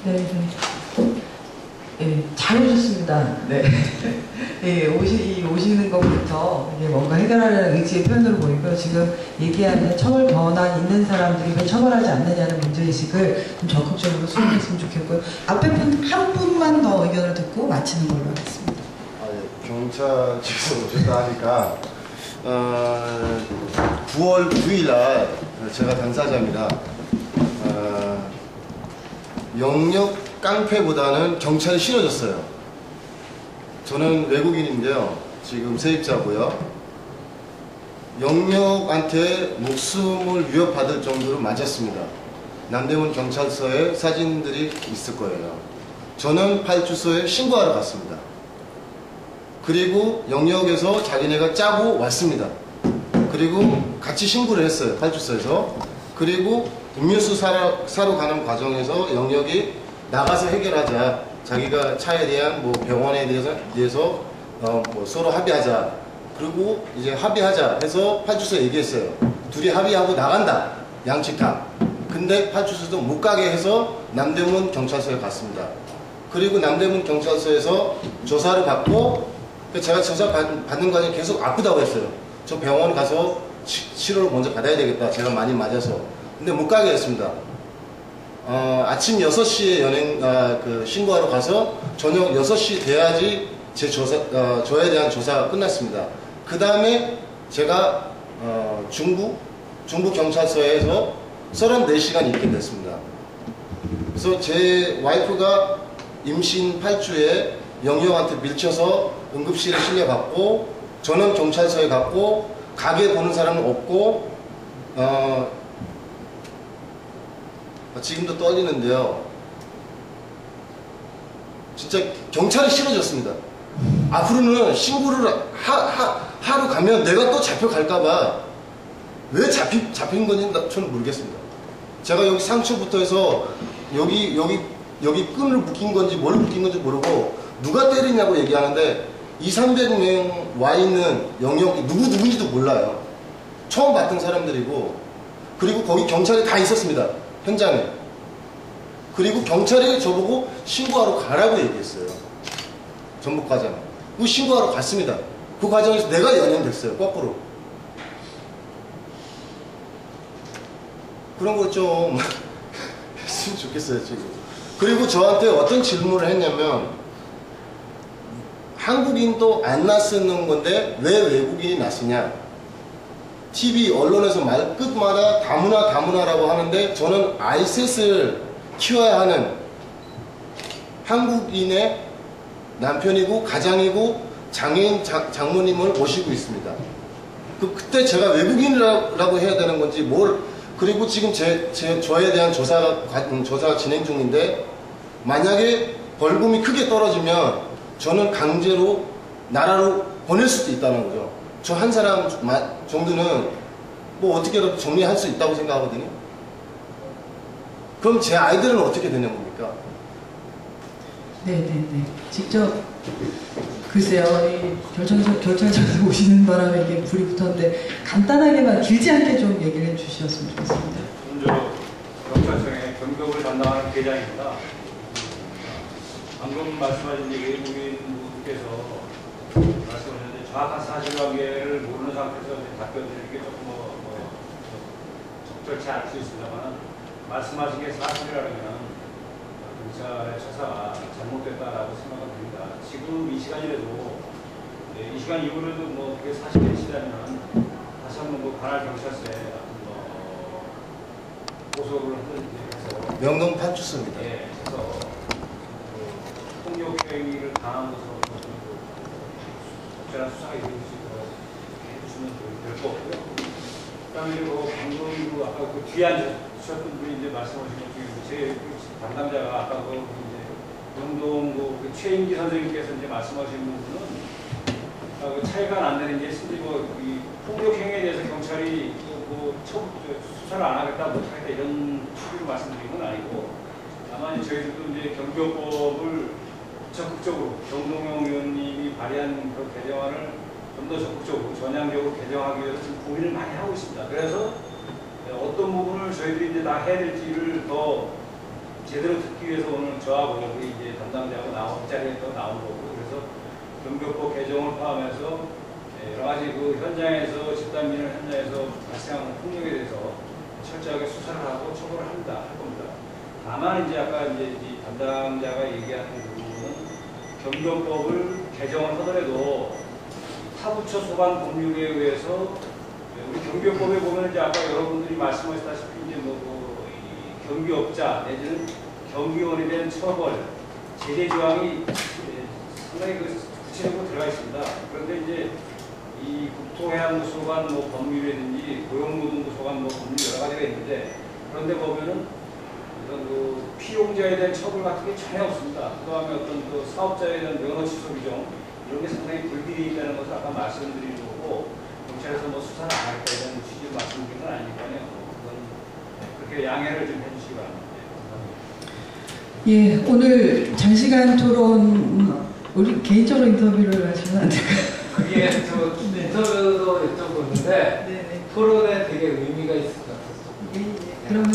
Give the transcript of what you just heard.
네, 네, 잘 오셨습니다. 네. 네, 오시는 것부터 이게 뭔가 해결하려는 의지의 표현으로 보이고요. 지금 얘기하는 처벌 권한 있는 사람들이 왜 처벌하지 않느냐는 문제의식을 좀 적극적으로 수용했으면 좋겠고요. 앞에 분 한 분만 더 의견을 듣고 마치는 걸로 하겠습니다. 예, 경찰직에서 오셨다 하니까 9월 9일 날 제가 당사자입니다. 영역 깡패보다는 경찰이 싫어졌어요. 저는 외국인인데요. 지금 세입자고요. 영역한테 목숨을 위협받을 정도로 맞았습니다. 남대문 경찰서에 사진들이 있을 거예요. 저는 파출소에 신고하러 갔습니다. 그리고 영역에서 자기네가 짜고 왔습니다. 그리고 같이 신고를 했어요. 파출소에서. 그리고 음료수 사러 가는 과정에서 영역이 나가서 해결하자. 자기가 차에 대한 뭐 병원에 대해서 뭐 서로 합의하자. 그리고 이제 합의하자 해서 파출소에 얘기했어요. 둘이 합의하고 나간다. 양측 다. 근데 파출소도 못 가게 해서 남대문 경찰서에 갔습니다. 그리고 남대문 경찰서에서 조사를 받고 제가 조사 받는 과정에 계속 아프다고 했어요. 저 병원 가서 치료를 먼저 받아야 되겠다. 제가 많이 맞아서. 근데 못 가게 했습니다. 아침 6시에 신고하러 가서 저녁 6시 돼야지 제 저에 대한 조사가 끝났습니다. 그 다음에 제가 중부 경찰서에서 34시간 있게 됐습니다. 그래서 제 와이프가 임신 8주에 영역한테 밀쳐서 응급실에 실려갔고, 저는 경찰서에 갔고, 가게 보는 사람은 없고, 지금도 떨리는데요. 진짜 경찰이 싫어졌습니다. 앞으로는 신고를 하러 가면 내가 또 잡혀갈까봐 왜 잡힌 건지 저는 모르겠습니다. 제가 여기 상처부터 해서 여기 끈을 묶인 건지 뭘 묶인 건지 모르고 누가 때리냐고 얘기하는데 200~300명 와 있는 영역이 누군지도 몰라요. 처음 봤던 사람들이고, 그리고 거기 경찰이 다 있었습니다. 현장에. 그리고 경찰이 저보고 신고하러 가라고 얘기했어요. 전북과장. 그 신고하러 갔습니다. 그 과정에서 내가 연행됐어요. 거꾸로. 그런 거 좀 했으면 좋겠어요, 지금. 그리고 저한테 어떤 질문을 했냐면, 한국인도 안 나서는 건데 왜 외국인이 나서냐. TV, 언론에서 말 끝마다 다문화라고 하는데, 저는 아이셋을 키워야 하는 한국인의 남편이고 가장이고 장애인 장모님을 모시고 있습니다. 그때 제가 외국인이라고 해야 되는 건지 그리고 지금 저에 대한 조사가 진행 중인데, 만약에 벌금이 크게 떨어지면 저는 강제로 나라로 보낼 수도 있다는 거죠. 저 한 사람 정도는 뭐 어떻게라도 정리할 수 있다고 생각하거든요. 그럼 제 아이들은 어떻게 되는 겁니까? 네네네. 직접 글쎄요, 이 결정적으로 오시는 바람에 이게 불이 붙었는데 간단하게만 길지 않게 좀 얘기를 해주셨으면 좋겠습니다. 먼저 경찰청의 경력을 담당하는 계장입니다. 방금 말씀하신 외국인 분께서 말씀하셨는데 정확한 사실관계를 모르는 상태에서 답변드리는 게 조금 적절치 않을 수 있습니다만, 말씀하신 게 사실이라면 경찰의 처사가 잘못됐다라고 생각합니다. 지금 이 시간이라도, 이 시간 이후로도 뭐 그게 사실이시다면 다시 한번 관할 경찰서에 고소를 하든지 해서 명동 파출소입니다. 예, 해서 폭력 행위를 당한 것으로 적절한 수사가 이루어질 수 있도록 해주시면 될 것 같고요. 그다음에 방금 아까 그 뒤에 앉으셨던 분이 이제 말씀하신 것 중에 제 담당자가 아까 이제 명동 그 최인기 선생님께서 이제 말씀하신 부분은 차이가 안 나는 게 이 폭력 행위에 대해서 경찰이 수사를 안 하겠다, 못하겠다 이런 취지로 말씀드린 건 아니고, 다만 저희들도 이제 경교법을 적극적으로 정동영 의원님이 발의한 그 개정안을 좀 더 적극적으로 전향적으로 개정하기 위해서 지금 고민을 많이 하고 있습니다. 그래서 어떤 부분을 저희들이 이제 다 해야 될지를 더 제대로 듣기 위해서 오늘 저하고 우리 이제 담당자하고 나온 자리에 또 나온 거고, 그래서 경비법 개정을 포함해서 여러 가지 그 현장에서 집단민원 현장에서 발생하는 폭력에 대해서 철저하게 수사를 하고 처벌을 할 겁니다. 다만 이제 아까 이제 이 담당자가 얘기하는 부분은 경비법을 개정을 하더라도 타부처 소관 법률에 의해서 우리 경비법에 보면 이제 아까 여러분들이 말씀하셨다시피 이제 이 경비업자 내지는 경비원에 대한 처벌 제재 조항이 상당히 그 구체적으로 들어가 있습니다. 그런데 이제 이 국토해양부 소관 법률이라든지 고용노동부 소관 법률 여러 가지가 있는데, 그런데 보면은 어떤 그 피용자에 대한 처벌 같은 게 전혀 없습니다. 그다음에 어떤 그 사업자에 대한 면허 취소 규정 이런 게 상당히 불비되어 있다는 것을 아까 말씀드린 거고, 경찰에서 수사를 안 할 거에 대한 취지로 말씀드린 건 아니니까요. 그건 그렇게 양해를 좀 해주시기 바랍니다. 예, 오늘 장시간 토론, 우리 개인적으로 인터뷰를 하시면 안 될까요? 그게 저 인터뷰도 여쭤보는데 네네. 토론에 되게 의미가 있을 것 같았어요. 예, 예. 그러면